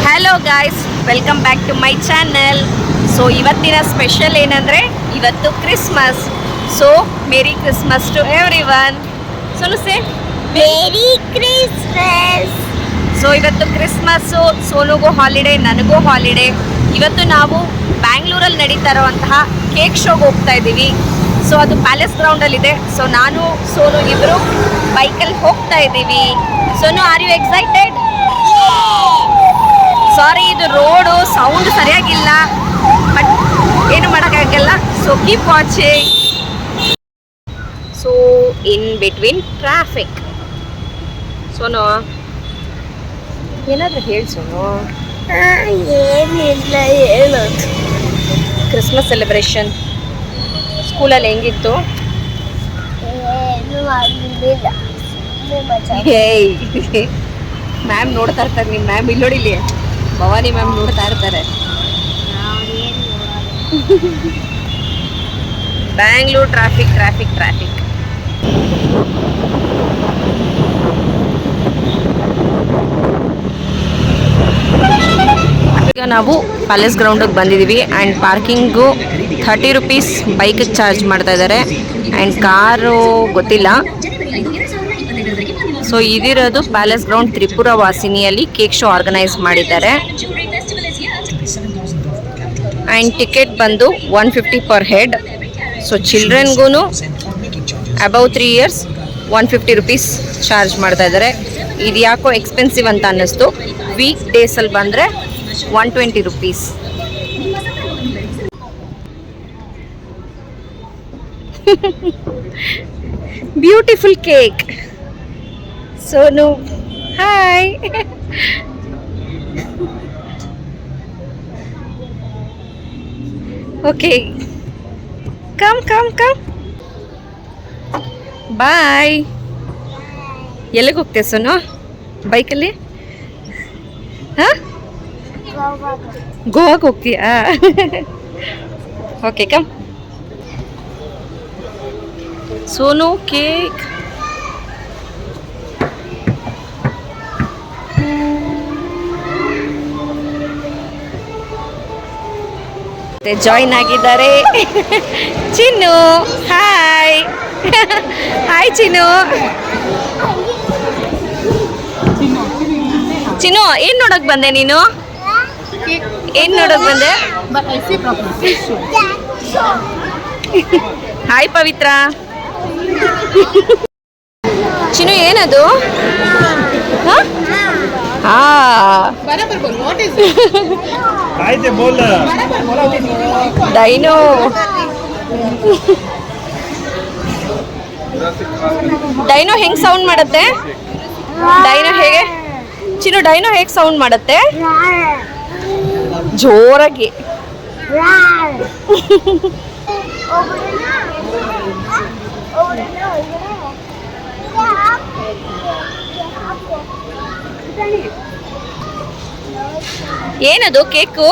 Hello guys, welcome back to my channel. So ಇವತ್ತಿನ special ಏನಂದರೆ ಇವತ್ತು Christmas. So merry Christmas to everyone. ಸೋನುಸೆ merry Christmas. So ಇವತ್ತು Christmas, ಸೋನುಗೂ holiday, ನನಗೂ ಹಾಲಿಡೇ. ಇವತ್ತು ನಾವು ಬ್ಯಾಂಗ್ಳೂರಲ್ಲಿ ನಡೀತಾ ಇರೋವಂತಹ ಕೇಕ್ ಶೋಗೆ ಹೋಗ್ತಾ ಇದ್ದೀವಿ. ಸೊ ಅದು ಪ್ಯಾಲೇಸ್ ಗ್ರೌಂಡಲ್ಲಿದೆ. ಸೊ ನಾನು ಸೋನು ಇಬ್ಬರು ಬೈಕಲ್ಲಿ ಹೋಗ್ತಾ ಇದ್ದೀವಿ. Sonu, are you excited? Sorry, ಇದು ರೋಡು ಸೌಂಡ್ ಸರಿಯಾಗಿಲ್ಲ, ಬಟ್ ಏನು ಮಾಡೋಕ್ಕಾಗಲ್ಲ. So keep watching. So in between traffic. Sonu, ಏನಾದರೂ ಹೇಳಿ ಸೋನು. ಏನಿಲ್ಲ ಹೇಳೋದು. ಕ್ರಿಸ್ಮಸ್ ಸೆಲೆಬ್ರೇಷನ್ ಸ್ಕೂಲಲ್ಲಿ ಹೆಂಗಿತ್ತು? ಏನು ಆಗಲಿಲ್ಲ. ಏಯ್, ಮ್ಯಾಮ್ ನೋಡ್ತಾ ಇರ್ತಾರೆ. ನಿಮ್ಮ ಮ್ಯಾಮ್ ಇಲ್ಲಿ ನೋಡಿಲಿ, ಭವಾನಿ ಮ್ಯಾಮ್ ನೋಡ್ತಾ ಇರ್ತಾರೆ. Bangalore traffic traffic traffic. ಈಗ ನಾವು ಪ್ಯಾಲೇಸ್ ಗ್ರೌಂಡಿಗೆ ಬಂದಿದ್ದೀವಿ. ಆ್ಯಂಡ್ ಪಾರ್ಕಿಂಗು 30 ರೂಪೀಸ್ ಬೈಕಿಗೆ ಚಾರ್ಜ್ ಮಾಡ್ತಾ ಇದ್ದಾರೆ. ಆ್ಯಂಡ್ ಕಾರು ಗೊತ್ತಿಲ್ಲ. ಸೊ ಇದಿರೋದು ಪ್ಯಾಲೇಸ್ ಗ್ರೌಂಡ್ ತ್ರಿಪುರ ವಾಸಿನಿಯಲ್ಲಿ ಕೇಕ್ ಶೋ ಆರ್ಗನೈಸ್ ಮಾಡಿದ್ದಾರೆ. ಆ್ಯಂಡ್ ಟಿಕೆಟ್ ಬಂದು 150 ಪರ್ ಹೆಡ್. ಸೊ ಚಿಲ್ಡ್ರನ್ಗೂ ಅಬೌವ್ 3 ಇಯರ್ಸ್ 150 ರೂಪೀಸ್ ಚಾರ್ಜ್ ಮಾಡ್ತಾ ಇದ್ದಾರೆ. ಇದು ಯಾಕೋ ಎಕ್ಸ್ಪೆನ್ಸಿವ್ ಅಂತ ಅನ್ನಿಸ್ತು. ವೀಕ್ ಡೇಸಲ್ಲಿ ಬಂದರೆ 120 rupees. Beautiful cake. Sonu, hi. Okay, come come come. Bye. ಎಲ್ಲಿಗೆ ಹೋಗ್ತೀಯ ಸೋನು ಬೈಕಲ್ಲಿ? ಹಾಂ, ಗೋವಾಗೆ ಹೋಗ್ತೀಯಾ? Okay, come. Sonu cake. Join ಆಗಿದ್ದಾರೆ ಚಿನ್ನು. ಹಾಯ್. ಹಾಯ್ ಚಿನ್ನು. ಚಿನ್ನು, ಏನ್ ನೋಡಕ್ ಬಂದೆ ನೀನು? ಏನ್ ನೋಡಕ್ ಬಂದೆ? ಹಾಯ್ ಪವಿತ್ರ. ಚಿನ್ನು, ಏನದು? ಡೈನೋ. ಡೈನೋ ಹೆಂಗ್ ಸೌಂಡ್ ಮಾಡುತ್ತೆ? ಡೈನೋ ಹೇಗೆ ಚಿನ್ನು? ಡೈನೋ ಹೇಗೆ ಸೌಂಡ್ ಮಾಡುತ್ತೆ? ಜೋರಾಗಿ. ಏನದು ಕೇಕು?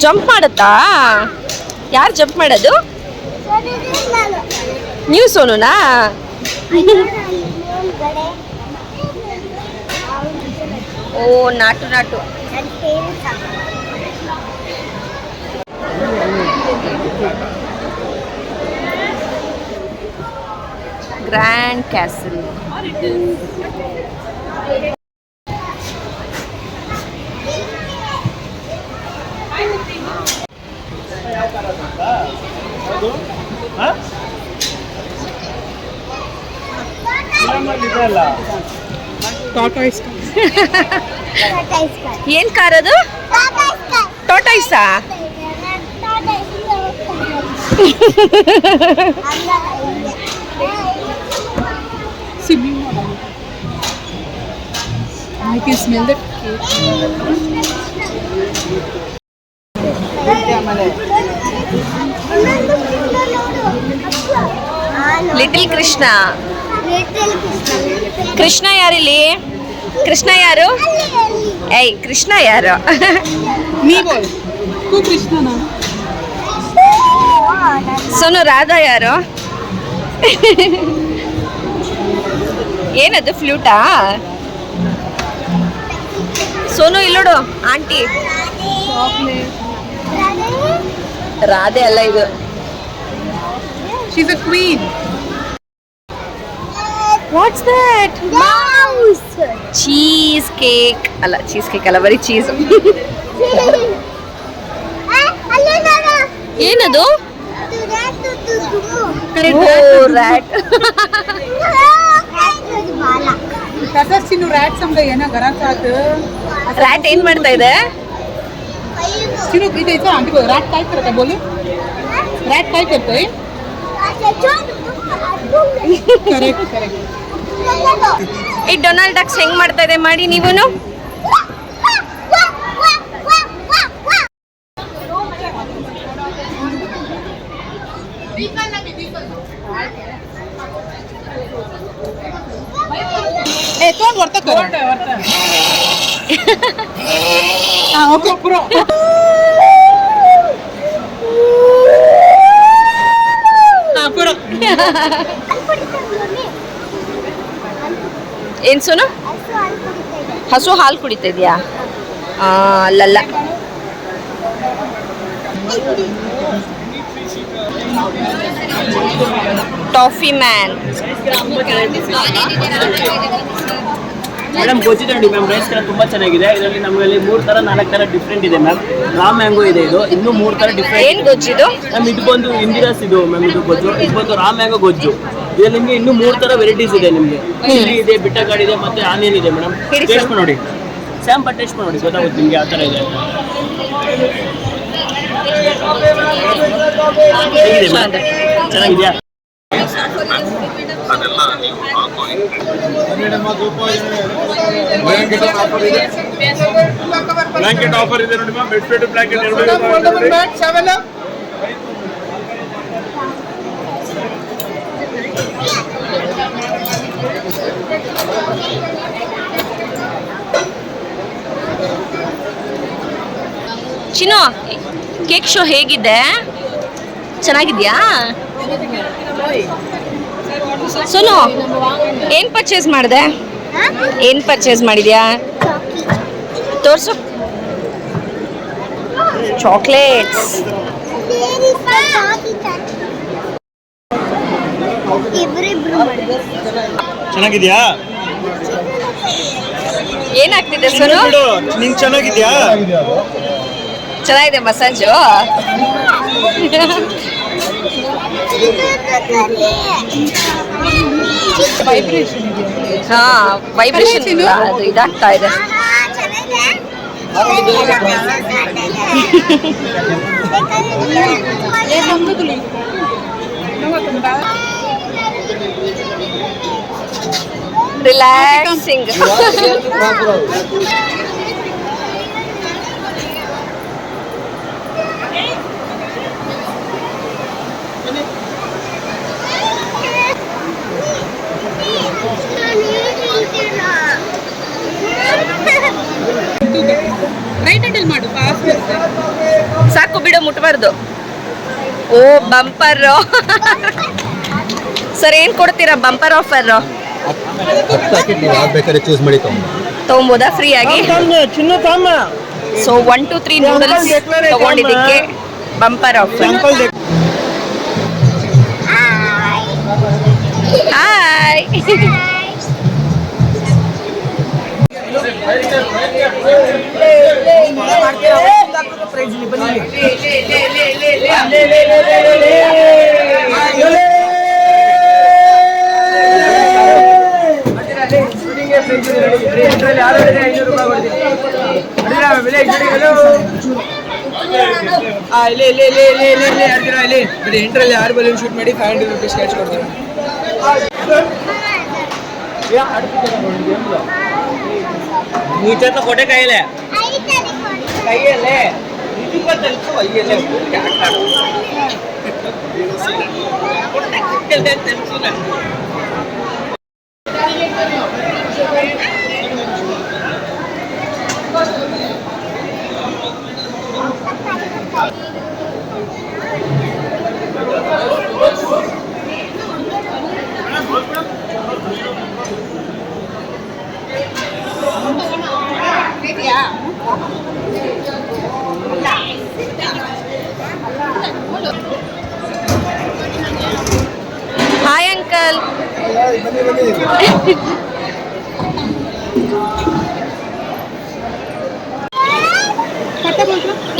ಜಂಪ್ ಮಾಡುತ್ತಾ? ಯಾರು ಜಂಪ್ ಮಾಡೋದು? ನೀವು ಸೋನುನಾ? ಓ, ನಾಟು ನಾಟು. Grand castle. ಏನ್ ಕಾರ್ ಅದು? ಟಾಟಾಯ್ಸಾ? I can smell the cake. Little Krishna. Krishna ಯಾರಿಲ್ಲಿ? ಕೃಷ್ಣ ಯಾರು? ಏಯ್, ಕೃಷ್ಣ ಯಾರು? ನೀ ಬೋಲ್. ಕೃಷ್ಣನ. ಸೋನು, ರಾಧಾ ಯಾರು? ಏನದು ಫ್ಲೂಟಾ? ಸೋನು ಇಲ್ಲೋಡು ಆಂಟಿ. ರಾಧೆ ಅಲ್ಲ ಇದು. She's a queen. What's that? Mouse. Cheese cake ಅಲ್ಲ, ಚೀಸ್ ಕೇಕ್ ಅಲ್ಲ, ಬರೀ ಚೀಸ್. ಅಲ್ಲೇ ನೋಡು. ಏನದು? ರ್ಯಾಟ್. ಬಾಲ. तसंच चिनू रॅट समजा ये ना घरात राहत. ರ್ಯಾಟ್ ಏನ್ ಮಾಡ್ತಾ ಇದೆ? चिनू इथे इथं आंटी बघ रॅट काय करत आहे बोले. रॅट काय करतोय? Correct correct. ಈ ಡೊನಾಲ್ಡ್ ಡಕ್ಸ್ ಹೆಂಗ್ ಮಾಡ್ತಾ ಇದೆ ಮಾಡಿ ನೀವುನು. ए तोंड वरतं कर. हां ओके पुरो. हां पुरो. ಏನ್ ಸೋನು? ಹಸು ಹಾಲು ಕುಡಿತಾ ಇದೆಯಾ? ಅಲ್ಲಲ್ಲ. Toffee man. ಮೇಡಮ್ ಗೊಜ್ಜು ನೋಡಿ ಮ್ಯಾಮ್, ರೈಸ್ ಕಲರ್ ತುಂಬ ಚೆನ್ನಾಗಿದೆ. ಇದರಲ್ಲಿ ನಮ್ಮಲ್ಲಿ 3 ಥರ 4 ಥರ ಡಿಫ್ರೆಂಟ್ ಇದೆ ಮ್ಯಾಮ್. ರಾ ಮ್ಯಾಂಗೋ ಇದೆ, ಇದು ಇನ್ನೂ 3 ಥರ ಡಿಫ್ರೆಂಟ್. ಏನ್ ಗೊಜ್ಜಿದು? ಮ್ಯಾಮ್ ಇದು ಬಂದು ಇಂದಿರಾಸ್ ಇದು ಮ್ಯಾಮ್, ಇದು ಗೊಜ್ಜು. ಇದು ಬಂದು ರಾ ಮ್ಯಾಂಗೋ ಗೊಜ್ಜು. ಇದರಲ್ಲಿ ನಿಮಗೆ ಇನ್ನೂ 3 ಥರ ವೆರೈಟೀಸ್ ಇದೆ ನಿಮಗೆ. ಚಿಲ್ಲಿ ಇದೆ, ಬಿಟ್ಟಗಾಡಿ ಇದೆ, ಮತ್ತೆ ಆನಿಯನ್ ಇದೆ ಮೇಡಮ್. ಹೇಳಿ ಟೇಸ್ಟ್ ಸರ್. ನೋಡಿ, ಸ್ಯಾಂಪಲ್ ಟೇಸ್ಟ್ ಮಾಡಿ ಗೊತ್ತಾಗುತ್ತೆ ನಿಮಗೆ ಯಾವ ಥರ ಇದೆ ಅಂತ. ಹೇಗಿದೆ ಮೇಡಮ್? ಚೆನ್ನಾಗಿದೆಯಾ? ಬ್ಲಾಂಕೆಟ್ ಆಫರ್ ಇದೆ ನೋಡಿ ಮ್ಯಾಮ್. ಬೆಡ್ಶೀಟ್ ಬ್ಲಾಂಕೆಟ್ ಚಿನ್ನು, ಕೇಕ್ ಶೋ ಹೇಗಿದೆ? ಚೆನ್ನಾಗಿದ್ಯಾ? ಸೋನು, ಏನ್ ಪರ್ಚೇಸ್ ಮಾಡಿದೆ? ಏನ್ ಪರ್ಚೇಸ್ ಮಾಡಿದ್ಯಾ? ತೋರ್ಸು. ಚಾಕ್ಲೇಟ್ಸ್. ಚೆನ್ನಾಗಿದ್ಯಾ? ಏನಾಗ್ತಿದೆ ಸೋನು? ನಿಂಗೆ ಚೆನ್ನಾಗಿದ್ಯಾ? ಚೆನ್ನಾಗಿದೆ ಮಸಾಜು. ವೈಬ್ರೇಷನ್ ಇದೆ. ಹಾ, ವೈಬ್ರೇಷನ್ ಅದು ಇದಾಗ್ತಾ ಇದೆ. ರಿಲ್ಯಾಕ್ಸಿಂಗ್. ರೈಟ್ ಹ್ಯಾಂಡಲ್ ಮಾಡು ಫಾಸ್ಟ್. ಸಾಕು ಬಿಡು, ಮುಟ್ಬಾರ್ದು. ಓ ಬಂಪರ್. ಸರ್ ಏನ್ ಕೊಡ್ತೀರಾ ಬಂಪರ್ ಆಫರ್? 10 ಪ್ಯಾಕೆಟ್ ನೀವು ಯಾವ್ದು ಬೇಕಾದ್ರೆ ಚೂಸ್ ಮಾಡಿ ತಗೊಂಬೋದಾ ಫ್ರೀ ಆಗಿ? ಚಿನ್ನ ತಾಮ. ಸೊ 1 2 3 ನೂಡಲ್ಸ್ ತಗೊಂಡಿದ್ದಕ್ಕೆ ಬಂಪರ್ ಆಫರ್. ಹಾಯ್. ಇಂಟ್ರಲ್ಲಿ 6 ಬಲೂನ್ ಶೂಟ್ ಮಾಡಿ 500 ರೂಪೀಸ್ ಕ್ಯಾಚ್ ಕೊಡ್ತಾರೆ. ನೀ ಚತ್ತ ಕೊಟ್ಟೆ ಕೈಯಲ್ಲೇ ಕೈಯಲ್ಲೇ ಇದಕ್ಕೆ ತಲುಪು ಕೈಯಲ್ಲೇ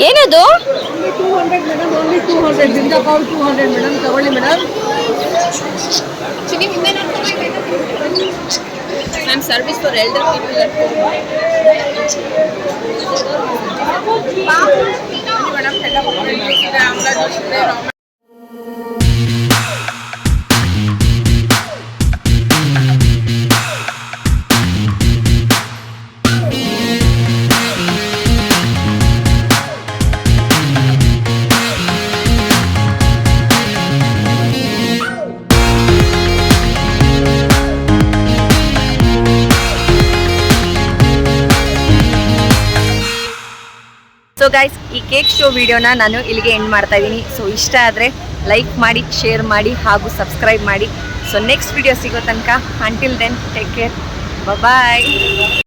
ಏನದು? 200 madam, only 200. Ginger pav 200 madam, ತಗೊಳ್ಳಿ madam. Ma'am service for elder so guys, ಈ ಕೇಕ್ ಶೋ ವಿಡಿಯೋನ ನಾನು ಇಲ್ಲಿಗೆ ಎಂಡ್ ಮಾಡ್ತಾ ಇದ್ದೀನಿ. ಸೊ ಇಷ್ಟ ಆದರೆ ಲೈಕ್ ಮಾಡಿ, ಶೇರ್ ಮಾಡಿ ಹಾಗೂ ಸಬ್ಸ್ಕ್ರೈಬ್ ಮಾಡಿ. ಸೊ ನೆಕ್ಸ್ಟ್ ವಿಡಿಯೋ ಸಿಗೋ ತನಕ, ಅಂಟಿಲ್ ದೆನ್ ಟೇಕ್ ಕೇರ್, ಬಾಯ್.